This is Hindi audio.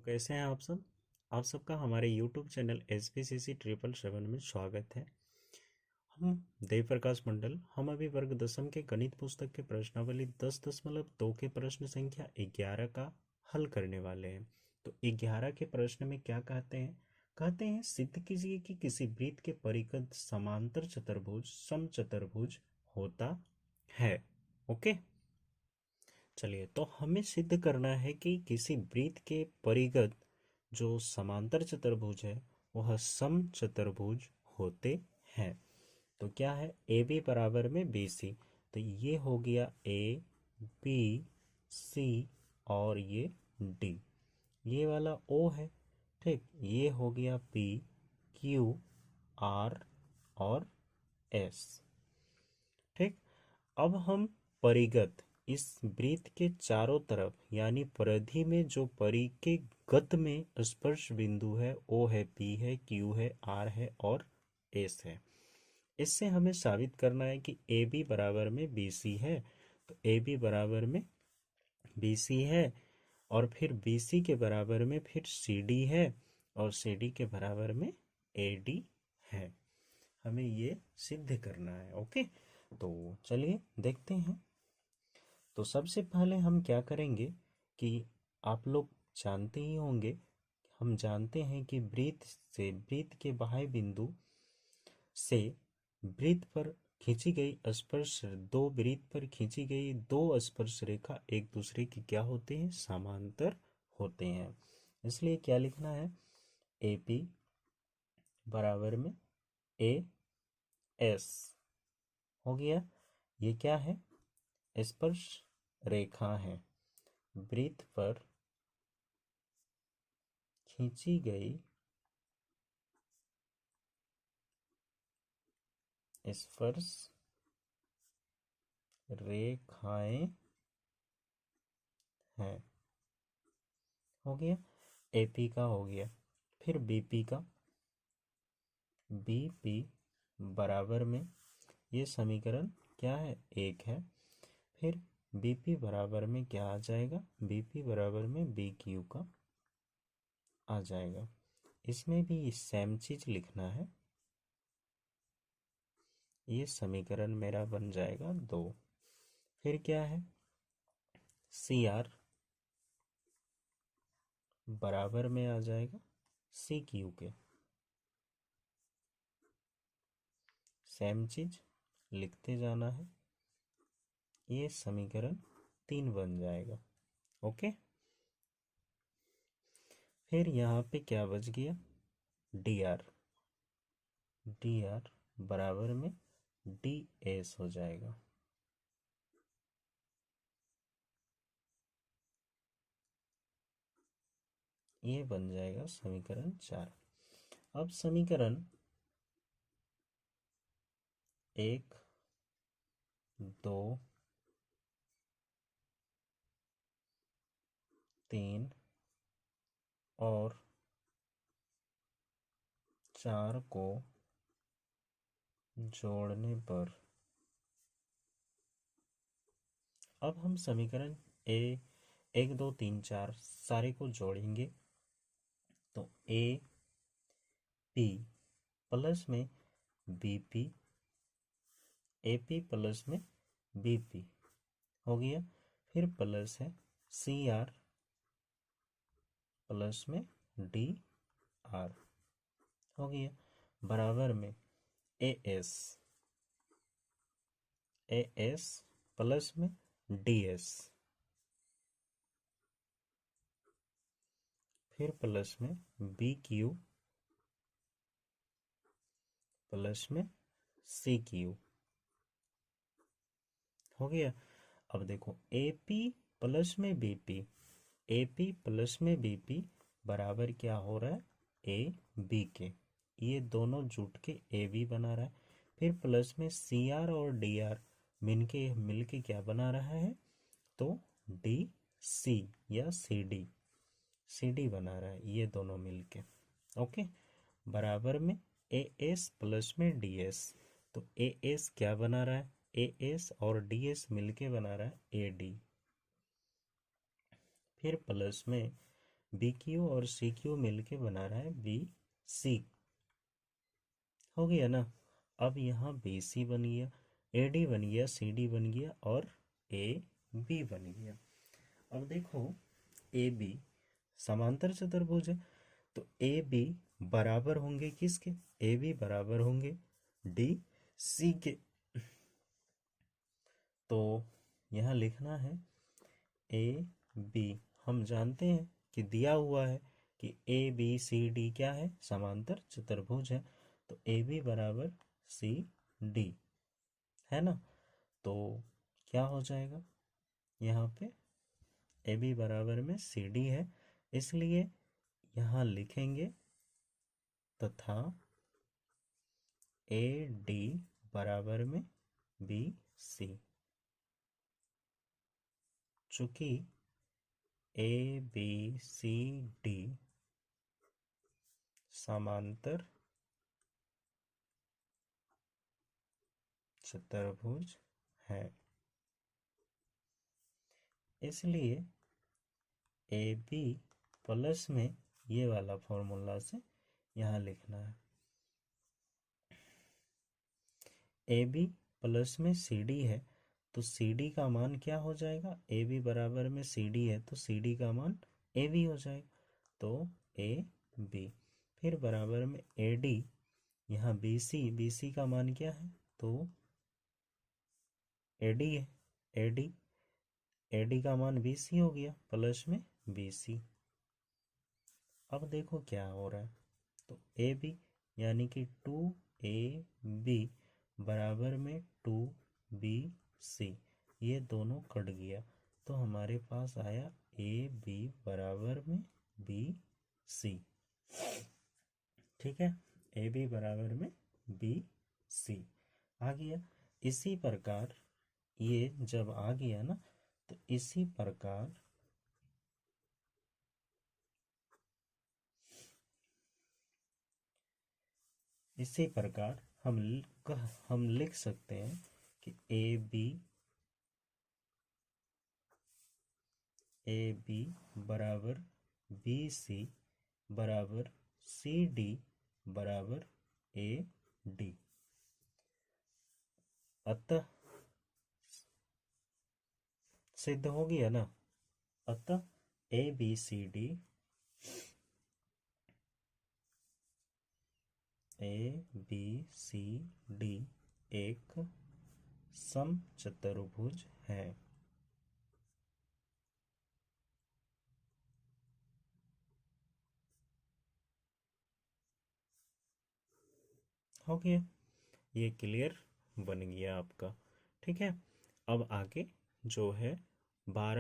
कैसे हैं आप सब। आप सबका हमारे YouTube चैनल SPCC 777 में स्वागत है। हम देव प्रकाश मंडल। हम अभी वर्ग दसम के गणित पुस्तक के प्रश्नावली 10.2 के प्रश्न संख्या 11 का हल करने वाले हैं। तो 11 के प्रश्न में क्या कहते हैं सिद्ध कीजिए कि किसी वृत्त के परिघ समांतर चतुर्भुज समचतुर्भुज होता है। ओके, चलिए, तो हमें सिद्ध करना है कि किसी वृत्त के परिघ जो समांतर चतुर्भुज है वह समचतुर्भुज होते हैं। तो क्या है, ए बी बराबर में बी सी। तो ये हो गया ए बी सी और ये डी, ये वाला ओ है। ठीक, ये हो गया पी क्यू आर और एस। ठीक, अब हम परिगत इस वृत्त के चारों तरफ यानी परिधि में जो परिगत में स्पर्श बिंदु है ओ है पी है क्यू है आर है और एस है। इससे हमें साबित करना है कि ए बी बराबर में बी सी है। तो ए बी बराबर में बी सी है और फिर बी सी के बराबर में फिर सी डी है और सी डी के बराबर में ए डी है। हमें ये सिद्ध करना है। ओके, तो चलिए देखते हैं। तो सबसे पहले हम क्या करेंगे कि आप लोग जानते ही होंगे, हम जानते हैं कि वृत्त के बाह्य बिंदु से वृत्त पर खींची गई स्पर्श दो वृत्त पर खींची गई दो स्पर्श रेखा एक दूसरे की क्या होते हैं, समांतर होते हैं। इसलिए क्या लिखना है, ए पी बराबर में ए एस हो गया। ये क्या है, स्पर्श रेखा है, वृत्त पर खींची गई स्पर्श रेखाएं हैं। हो गया, एपी का हो गया। फिर बीपी का, बीपी बराबर में ये समीकरण क्या है, एक है। फिर बीपी बराबर में क्या आ जाएगा, बीपी बराबर में बी क्यू का आ जाएगा। इसमें भी सेम चीज लिखना है। ये समीकरण मेरा बन जाएगा दो। फिर क्या है, सी आर बराबर में आ जाएगा सी क्यू के। सेम चीज लिखते जाना है। ये समीकरण 3 बन जाएगा। ओके, फिर यहाँ पे क्या बच गया, डी आर, डी आर बराबर में डी एस हो जाएगा। ये बन जाएगा समीकरण 4। अब समीकरण 1 2 3 और 4 को जोड़ने पर अब हम समीकरण ए 1 2 3 4 सारे को जोड़ेंगे। तो ए पी प्लस में B P, A P plus में बी पी हो गया। फिर प्लस है सी आर प्लस में डी आर हो गया, बराबर में A S, A S plus में डी एस, फिर प्लस में बी क्यू प्लस में सी क्यू हो गया। अब देखो ए पी प्लस में B P, A P plus में बी पी बराबर क्या हो रहा है, ए बी के। ये दोनों जुट के ए बी बना रहा है। फिर प्लस में सी आर और डी आर मिलके क्या बना रहा है, तो डी सी या सी डी, सी डी बना रहा है ये दोनों मिलके। ओके, बराबर में ए एस प्लस में डी एस। तो ए एस क्या बना रहा है, ए एस और डी एस मिलके बना रहा है ए डी। फिर प्लस में बी क्यू और सी क्यू मिलके बना रहा है बी सी। हो गया ना। अब यहाँ बी सी बन गया, ए डी बन गया, सी डी बन गया और ए बी बन गया। अब देखो ए बी समांतर चतुर्भुज है, तो ए बी बराबर होंगे किसके? ए बी बराबर होंगे डी सी के। तो यहाँ लिखना है ए बी, हम जानते हैं कि दिया हुआ है कि ए बी सी डी क्या है? समांतर चतुर्भुज है। तो ए बी बराबर सी डी है ना। तो क्या हो जाएगा यहाँ पे? ए बी बराबर में सी डी है, इसलिए यहाँ लिखेंगे तथा ए डी बराबर में बी सी। चूंकि ए बी सी डी समांतर चतुर्भुज है, इसलिए ए बी प्लस में ये वाला फॉर्मूला से यहाँ लिखना है। ए बी प्लस में सी डी है, तो सी डी का मान क्या हो जाएगा? ए बी बराबर में सी डी है तो सी डी का मान ए बी हो जाएगा। तो ए बी फिर बराबर में ए डी, यहाँ बी सी का मान क्या है? तो ए डी है, ए डी का मान बी सी हो गया प्लस में बी सी। अब देखो क्या हो रहा है, तो ए बी यानी कि 2ab बराबर में 2bc, ये दोनों कट गया तो हमारे पास आया ए बी बराबर में बी सी। ठीक है, ए बी बराबर में बी सी आ गया। इसी प्रकार ये जब आ गया ना, तो इसी प्रकार हम लिख सकते हैं कि ए बी बराबर बी सी बराबर सी डी बराबर ए डी। अतः सिद्ध हो गया ना। अतः ए बी सी डी एक समचतुर्भुज है। हो गया, ये क्लियर बन गया आपका। ठीक है, अब आगे जो है 12